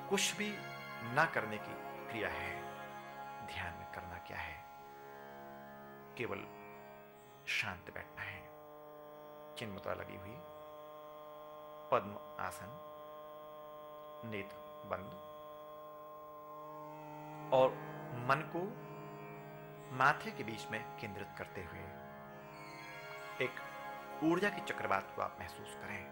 कुछ भी ना करने की क्रिया है। ध्यान में करना क्या है? केवल शांत बैठना है, चिन्ह मुद्रा लगी हुई, पद्म आसन, नेत्र बंद, और मन को माथे के बीच में केंद्रित करते हुए एक ऊर्जा की चक्रवात को आप महसूस करें।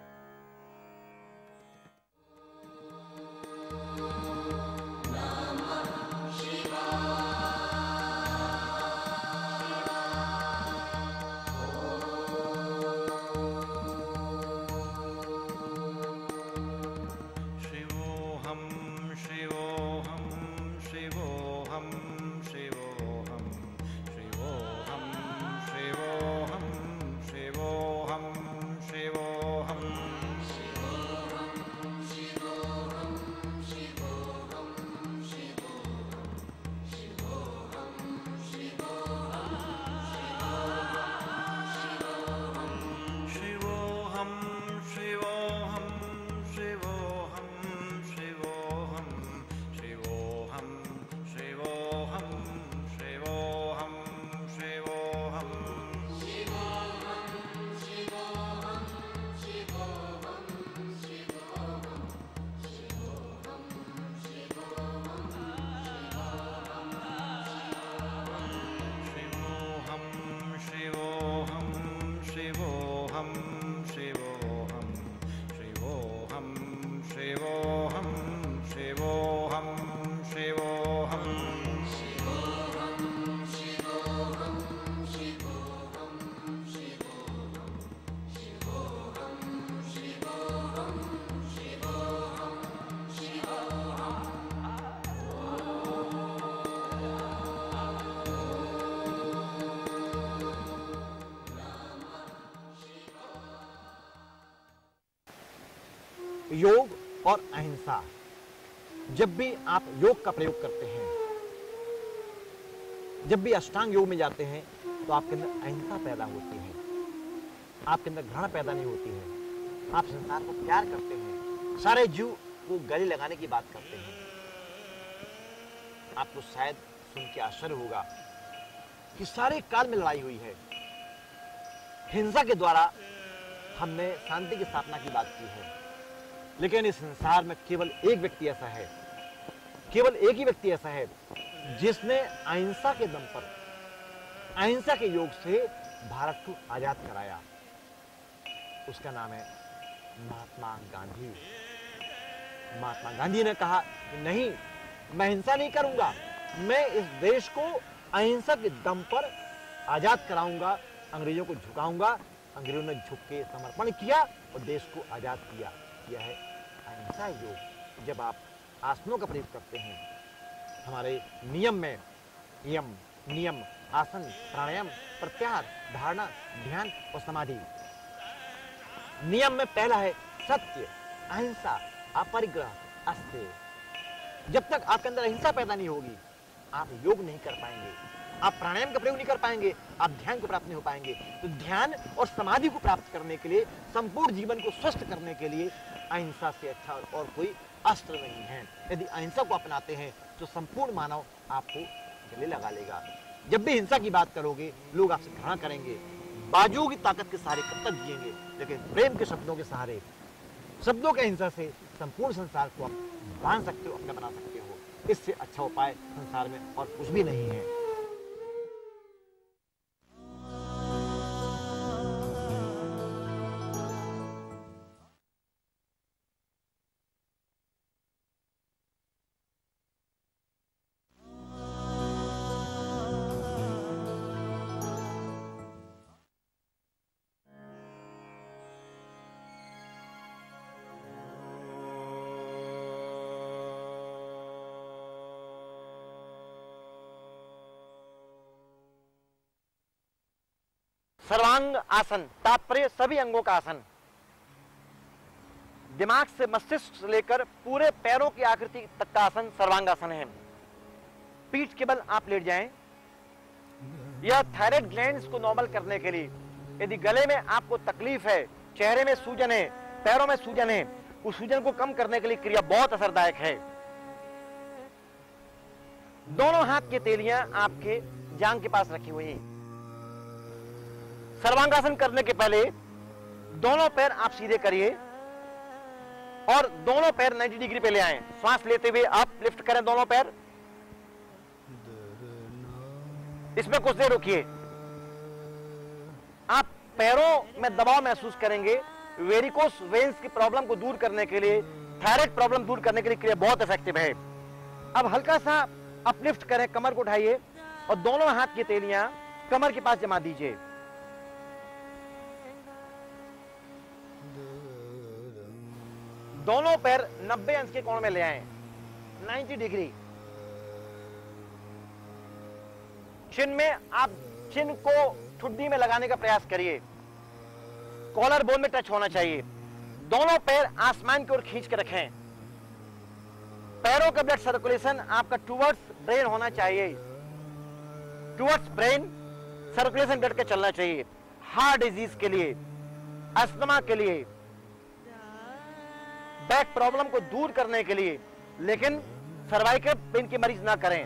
योग और अहिंसा। जब भी आप योग का प्रयोग करते हैं, जब भी अष्टांग योग में जाते हैं, तो आपके अंदर अहिंसा पैदा होती है, आपके अंदर घृणा पैदा नहीं होती है, आप संसार को प्यार करते हैं। सारे जीव को गले लगाने की बात करते हैं। आपको शायद सुन के आश्चर्य होगा कि सारे काल में लड़ाई हुई है, हिंसा के द्वारा हमने शांति की स्थापना की बात की है, लेकिन इस संसार में केवल एक व्यक्ति ऐसा है, केवल एक ही व्यक्ति ऐसा है जिसने अहिंसा के दम पर, अहिंसा के योग से भारत को आजाद कराया। उसका नाम है महात्मा गांधी। महात्मा गांधी ने कहा कि नहीं, मैं हिंसा नहीं करूंगा, मैं इस देश को अहिंसा के दम पर आजाद कराऊंगा, अंग्रेजों को झुकाऊंगा। अंग्रेजों ने झुक के समर्पण किया और देश को आजाद किया। यह है अहिंसा योग। जब आप आसनों का प्रयोग करते हैं, हमारे नियम में यम, नियम, आसन, प्राणायाम, प्रत्याहार, धारणा, ध्यान और समाधि। नियम में पहला है सत्य, अहिंसा, अपरिग्रह, अस्तेय। जब तक आपके अंदर अहिंसा पैदा नहीं होगी, आप योग नहीं कर पाएंगे, आप प्राणायाम का प्रयोग नहीं कर पाएंगे, आप ध्यान को प्राप्त नहीं हो पाएंगे। तो ध्यान और समाधि को प्राप्त करने के लिए, संपूर्ण जीवन को स्वस्थ करने के लिए अहिंसा से अच्छा और कोई अस्त्र नहीं है। यदि अहिंसा को अपनाते हैं तो संपूर्ण मानव आपको गले लगा लेगा। जब भी हिंसा की बात करोगे, लोग आपसे घृणा करेंगे, बाजुओं की ताकत के सहारे कब तक जिएंगे, लेकिन प्रेम के शब्दों के सहारे, शब्दों के अहिंसा से संपूर्ण संसार को आप बांध सकते हो, अपना बना सकते हो। इससे अच्छा उपाय संसार में और कुछ भी नहीं है। सर्वांग आसन, तात्पर्य सभी अंगों का आसन। दिमाग से मस्तिष्क से लेकर पूरे पैरों की आकृति तक का आसन सर्वांगासन है। पीठ के बल आप लेट जाएं। यह थायराइड ग्लैंड्स को नॉर्मल करने के लिए, यदि गले में आपको तकलीफ है, चेहरे में सूजन है, पैरों में सूजन है, उस सूजन को कम करने के लिए क्रिया बहुत असरदायक है। दोनों हाथ की तेलियां आपके जांघ के पास रखी हुई। सर्वांगासन करने के पहले दोनों पैर आप सीधे करिए और दोनों पैर 90 डिग्री पे ले आए। श्वास लेते हुए आप लिफ्ट करें दोनों पैर। इसमें कुछ देर रुकिए। आप पैरों में दबाव महसूस करेंगे। वेरिकोस वेन्स की प्रॉब्लम को दूर करने के लिए, थायराइड प्रॉब्लम दूर करने के लिए क्रिया बहुत इफेक्टिव है। अब हल्का सा अपलिफ्ट करें, कमर को उठाइए और दोनों हाथ की तेलियां कमर के पास जमा दीजिए। दोनों पैर 90 अंश के कोण में ले आए, 90 डिग्री। चिन में आप चिन को ठुड्डी में लगाने का प्रयास करिए। कॉलर बोन में टच होना चाहिए। दोनों पैर आसमान की ओर खींच के रखें। पैरों का ब्लड सर्कुलेशन आपका टुवर्ड्स ब्रेन होना चाहिए। टुवर्ड्स ब्रेन सर्कुलेशन ब्लड का चलना चाहिए। हार्ट डिजीज के लिए, अस्थमा के लिए, बैक प्रॉब्लम को दूर करने के लिए, लेकिन सर्वाइकल पेन के मरीज ना करें।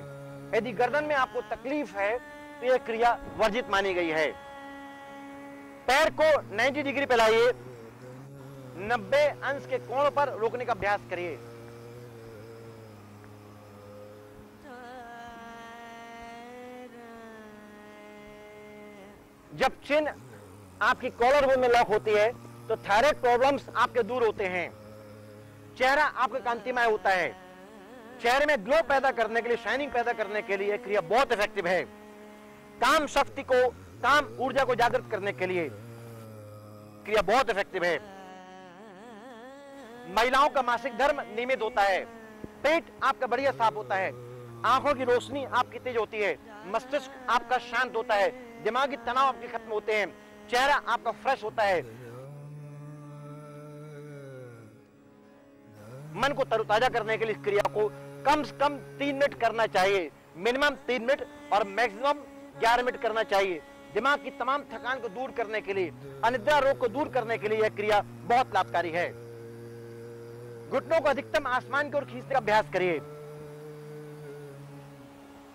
यदि गर्दन में आपको तकलीफ है तो यह क्रिया वर्जित मानी गई है। पैर को 90 डिग्री पे लाइए, 90 अंश के कोण पर रोकने का अभ्यास करिए। जब चिन आपकी कॉलर बोन में लॉक होती है तो थायराइड प्रॉब्लम्स आपके दूर होते हैं। चेहरा आपका कांतिमय होता है। चेहरे में ग्लो पैदा करने के लिए, शाइनिंग पैदा करने के लिए क्रिया बहुत इफेक्टिव है। काम शक्ति को, काम ऊर्जा को जागृत करने के लिए क्रिया बहुत इफेक्टिव है। महिलाओं का मासिक धर्म नियमित होता है। पेट आपका बढ़िया साफ होता है। आंखों की रोशनी आपकी तेज होती है। मस्तिष्क आपका शांत होता है। दिमागी तनाव आपके खत्म होते हैं। चेहरा आपका फ्रेश होता है। मन को तरोताजा करने के लिए इस क्रिया को कम से कम 3 मिनट करना चाहिए। मिनिमम 3 मिनट और मैक्सिमम 11 मिनट करना चाहिए। दिमाग की तमाम थकान को दूर करने के लिए, अनिद्रा रोग को दूर करने के लिए यह क्रिया बहुत लाभकारी है। घुटनों को अधिकतम आसमान की ओर खींचने का अभ्यास करिए।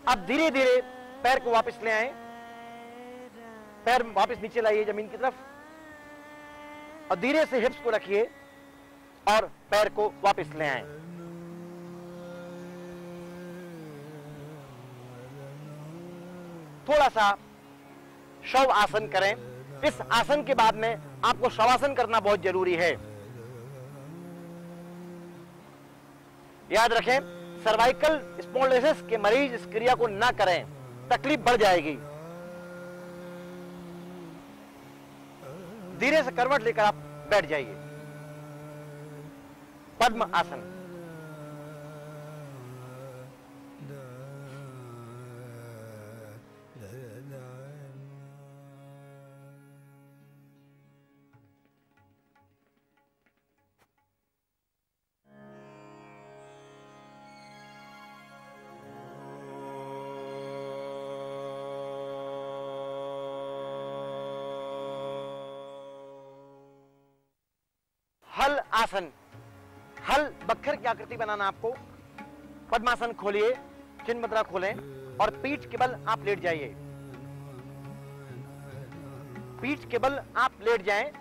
अब धीरे धीरे पैर को वापस ले आए। पैर वापस नीचे लाइए जमीन की तरफ और धीरे से हिप्स को रखिए और पैर को वापस ले आए। थोड़ा सा शव आसन करें। इस आसन के बाद में आपको शवासन करना बहुत जरूरी है। याद रखें, सर्वाइकल स्पॉन्डिलोसिस के मरीज इस क्रिया को ना करें, तकलीफ बढ़ जाएगी। धीरे से करवट लेकर आप बैठ जाइए। पद्म आसन। हल आसन। हल बक्खर की आकृति बनाना आपको। पद्मासन खोलिए, चिन्ह मुद्रा खोलें और पीठ के बल आप लेट जाइए। पीठ के बल आप लेट जाएं।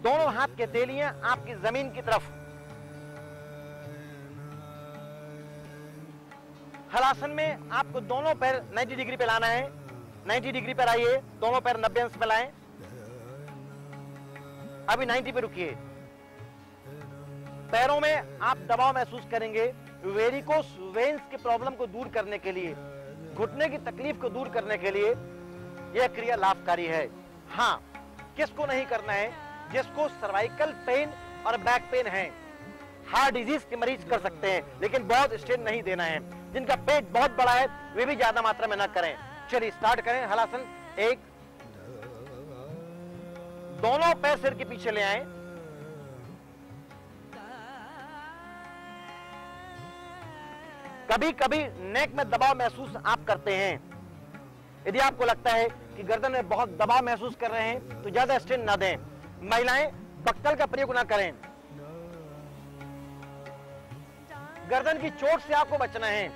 दोनों हाथ के तेलियां आपकी जमीन की तरफ। हलासन में आपको दोनों पैर 90 डिग्री पे लाना है। 90 डिग्री पर आइए, दोनों पैर 90 अंश पे लाएं। अभी 90 पे रुकिए। पैरों में आप दबाव महसूस करेंगे। वेरिकोस वेन्स की प्रॉब्लम को दूर करने के लिए, घुटने की तकलीफ को दूर करने के लिए यह क्रिया लाभकारी है। हाँ, किसको नहीं करना है? जिसको सर्वाइकल पेन और बैक पेन है, हार्ट डिजीज के मरीज कर सकते हैं, लेकिन बहुत स्ट्रेन नहीं देना है। जिनका पेट बहुत बड़ा है वे भी ज्यादा मात्रा में ना करें। चलिए स्टार्ट करें हलासन। 1, दोनों पैर सिर के पीछे ले आए। कभी कभी नेक में दबाव महसूस आप करते हैं। यदि आपको लगता है कि गर्दन में बहुत दबाव महसूस कर रहे हैं तो ज्यादा स्ट्रेन ना दें। महिलाएं बक्कल का प्रयोग ना करें। गर्दन की चोट से आपको बचना है।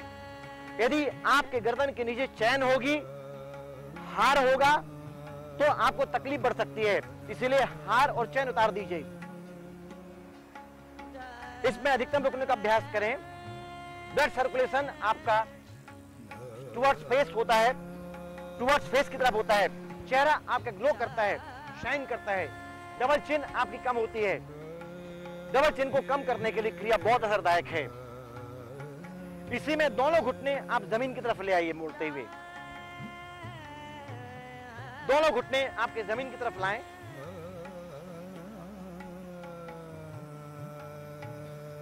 यदि आपके गर्दन के नीचे चैन होगी, हार होगा, तो आपको तकलीफ बढ़ सकती है। इसीलिए हार और चैन उतार दीजिए। इसमें अधिकतम रुकने का अभ्यास करें। ब्लड सर्कुलेशन आपका टुवर्ड्स फेस होता है, टुवर्ड्स फेस की तरफ होता है। चेहरा आपका ग्लो करता है, शाइन करता है। डबल चिन आपकी कम होती है। डबल चिन को कम करने के लिए क्रिया बहुत असरदायक है। इसी में दोनों घुटने आप जमीन की तरफ ले आइए मोड़ते हुए। दोनों घुटने आपके जमीन की तरफ लाएं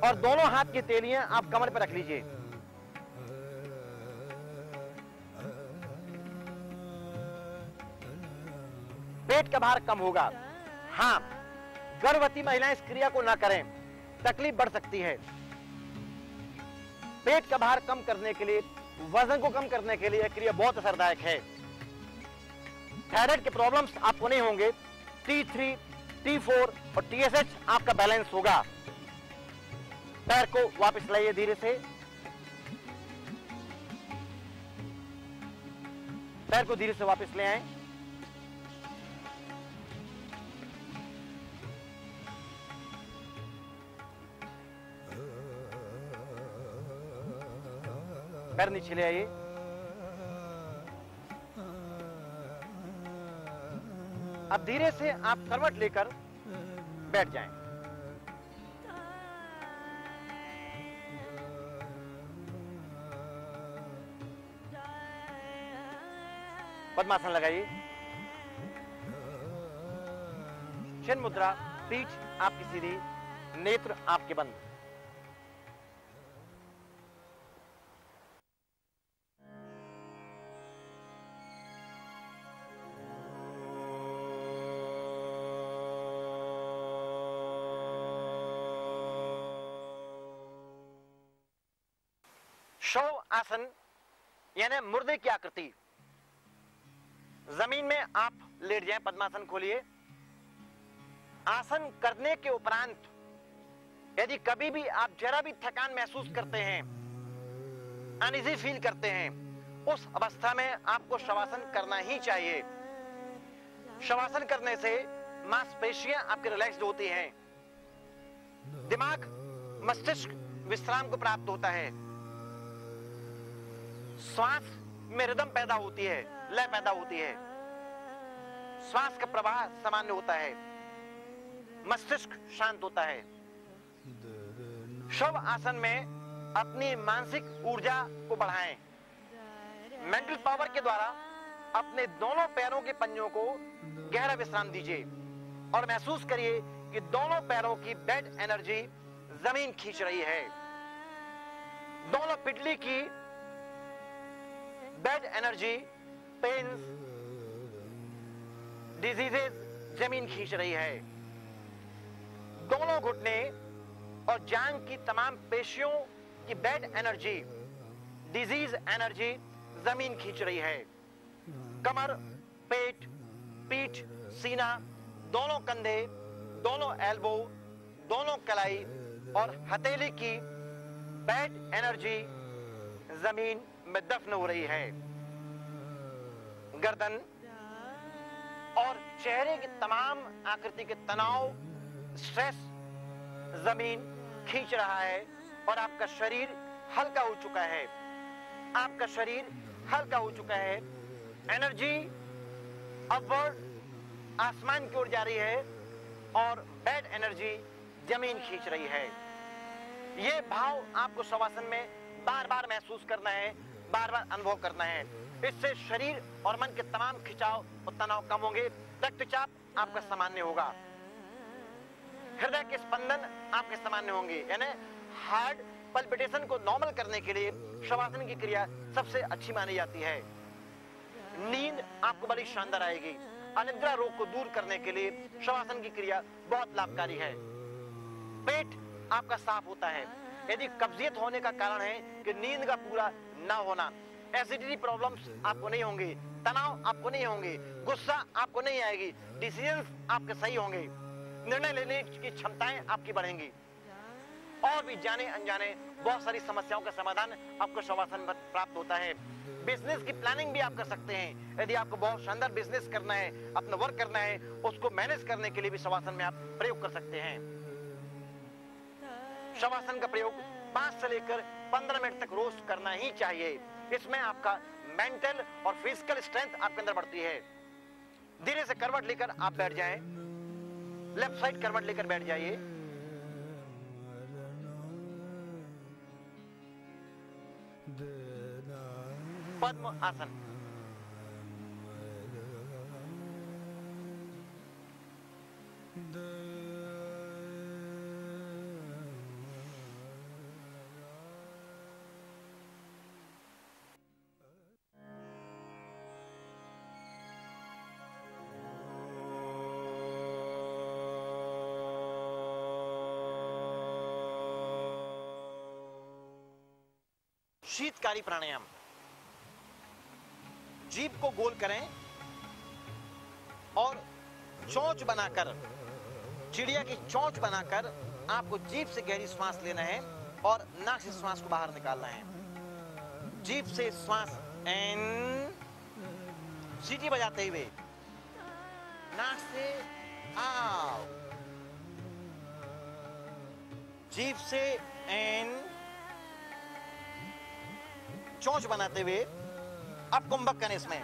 और दोनों हाथ की तेलियां आप कमर पर रख लीजिए। पेट का भार कम होगा। हां, गर्भवती महिलाएं इस क्रिया को ना करें, तकलीफ बढ़ सकती है। पेट का भार कम करने के लिए, वजन को कम करने के लिए यह क्रिया बहुत असरदायक है। थायराइड के प्रॉब्लम्स आपको नहीं होंगे। T3, T4 और TSH आपका बैलेंस होगा। पैर को वापस लाइए धीरे से। पैर को धीरे से वापस ले आए। पैर नीचे ले आइए। अब धीरे से आप करवट लेकर बैठ जाएं। पद्मासन लगाइए। चिन्ह मुद्रा, पीठ आपकी सीधी, नेत्र आपके बंद। शव आसन यानी मुर्दे की आकृति। जमीन में आप लेट जाएं, पद्मासन खोलिए। आसन करने के उपरांत यदि कभी भी आप जरा भी थकान महसूस करते हैं, अनइजी फील करते हैं, उस अवस्था में आपको शवासन करना ही चाहिए। शवासन करने से मांसपेशियां आपके रिलैक्स्ड होती हैं, दिमाग मस्तिष्क विश्राम को प्राप्त होता है, श्वास में रिदम पैदा होती है, लय पैदा होती है, श्वास का प्रवाह सामान्य होता है, मस्तिष्क शांत होता है। शव आसन में अपनी मानसिक ऊर्जा को बढ़ाएं। मेंटल पावर के द्वारा अपने दोनों पैरों के पंजों को गहरा विश्राम दीजिए और महसूस करिए कि दोनों पैरों की बेड एनर्जी जमीन खींच रही है। दोनों पिटली की बेड एनर्जी, पेन्स, डिजीजेस जमीन खींच रही है। दोनों घुटने और जांघ की तमाम पेशियों की बेड एनर्जी, डिजीज एनर्जी जमीन खींच रही है। कमर, पेट, पीठ, सीना, दोनों कंधे, दोनों एल्बो, दोनों कलाई और हथेली की बेड एनर्जी जमीन में दफन हो रही है। गर्दन और चेहरे की तमाम आकृति के तनाव, स्ट्रेस जमीन खींच रहा है और आपका शरीर हल्का हो चुका है। आपका शरीर हल्का हो चुका है। एनर्जी अपवर्ड आसमान की ओर जा रही है और बेड एनर्जी जमीन खींच रही है। यह भाव आपको शवासन में बार बार महसूस करना है, बार बार अनुभव करना है। इससे शरीर और मन के तमाम खिंचाव और तनाव कम होंगे। रक्तचाप आपका सामान्य होगा। हृदय के स्पंदन आपके सामान्य होंगे। यानी हार्ट पल्पिटेशन को नॉर्मल करने के लिए शवासन की क्रिया सबसे अच्छी मानी जाती है। नींद आपको बड़ी शानदार आएगी। अनिद्रा रोग को दूर करने के लिए शवासन की क्रिया बहुत लाभकारी है। पेट आपका साफ होता है। यदि कब्जियत होने का कारण है कि नींद का पूरा ना होना, एसिडिटी प्रॉब्लम्स आपको नहीं होंगे, तनाव आपको नहीं होंगे, गुस्सा आपको नहीं आएगी, डिसीजंस आपके सही होंगे, निर्णय लेने की क्षमताएं आपकी बढ़ेंगी और भी जाने अनजाने बहुत सारी समस्याओं का समाधान आपको शवासन पर प्राप्त होता है। बिजनेस की प्लानिंग भी आप कर सकते हैं। यदि आपको बहुत शानदार बिजनेस करना है, अपना वर्क करना है, उसको मैनेज करने के लिए भी शवासन में आप प्रयोग कर सकते हैं। शवासन का प्रयोग 5 से लेकर 15 मिनट तक रोज करना ही चाहिए। इसमें आपका मेंटल और फिजिकल स्ट्रेंथ आपके अंदर बढ़ती है। धीरे से करवट लेकर आप बैठ जाएं, लेफ्ट साइड करवट लेकर बैठ जाइए। पद्म आसन। शीतकारी प्राणायाम। जीभ को गोल करें और चोंच बनाकर, चिड़िया की चोंच बनाकर आपको जीभ से गहरी सांस लेना है और नाक से श्वास को बाहर निकालना है। जीभ से श्वास इन, सीटी बजाते हुए, नाक से आउट, जीभ से इन, चोंच बनाते हुए। अब कुंभक करें, इसमें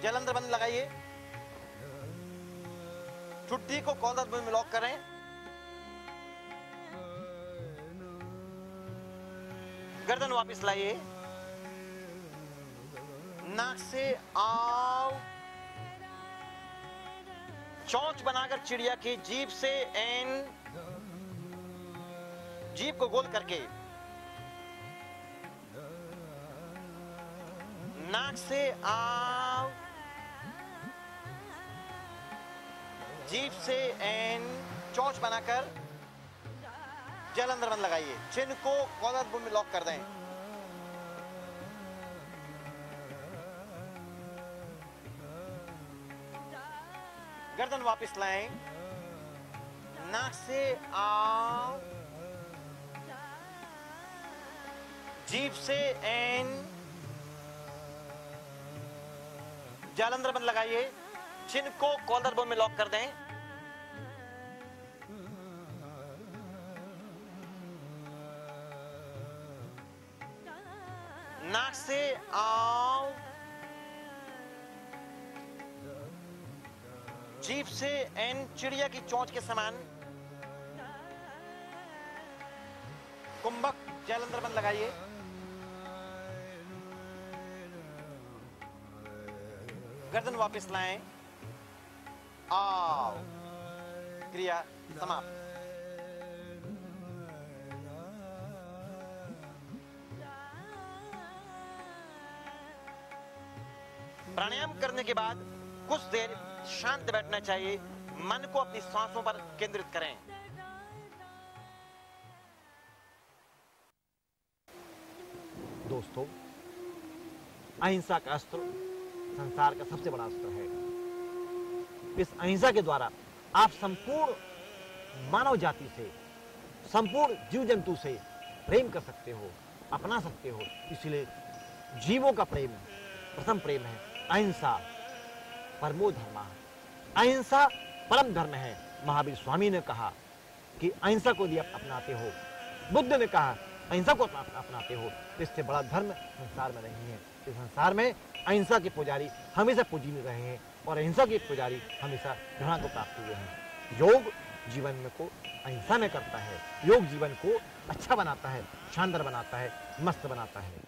जलंधर बंद लगाइए, ठुड्डी को कॉलर में लॉक करें, गर्दन वापस लाइए, नाक से आओ, चोंच बनाकर चिड़िया की जीभ से इन, जीभ को गोल करके नाक से आउट, जीभ से इन, चोंच बनाकर जलंधर बंद लगाइए। चिन्ह को कॉलर बोन में लॉक कर दें। गर्दन वापस लाएं, नाक से आउट, जीभ से इन, जालंधर बंद लगाइए। चिन्ह को कॉलर बोन में लॉक कर दें। नाक से आओ, जीभ से इन, चिड़िया की चोंच के समान। कुंभक जालंधर बंद लगाइए। गर्दन वापस लाएं, आओ, क्रिया समाप्त। प्राणायाम करने के बाद कुछ देर शांत बैठना चाहिए। मन को अपनी सांसों पर केंद्रित करें। दोस्तों, अहिंसा का अस्त्र संसार का सबसे बड़ा अस्त्र है। इस अहिंसा के द्वारा आप संपूर्ण मानव जाति से, संपूर्ण जीव जंतु से प्रेम कर सकते हो, अपना सकते हो। इसलिए जीवों का प्रेम प्रथम प्रेम है। अहिंसा परमो धर्मः, अहिंसा परम धर्म है। महावीर स्वामी ने कहा कि अहिंसा को यदि आप अपनाते हो, बुद्ध ने कहा अहिंसा को अपनाते हो, इससे बड़ा धर्म संसार में नहीं है। इस संसार में अहिंसा के पुजारी हमेशा पूजनीय रहे हैं और अहिंसा के पुजारी हमेशा घृणा को प्राप्त हुए हैं। योग जीवन में को अहिंसा में करता है। योग जीवन को अच्छा बनाता है, शानदार बनाता है, मस्त बनाता है।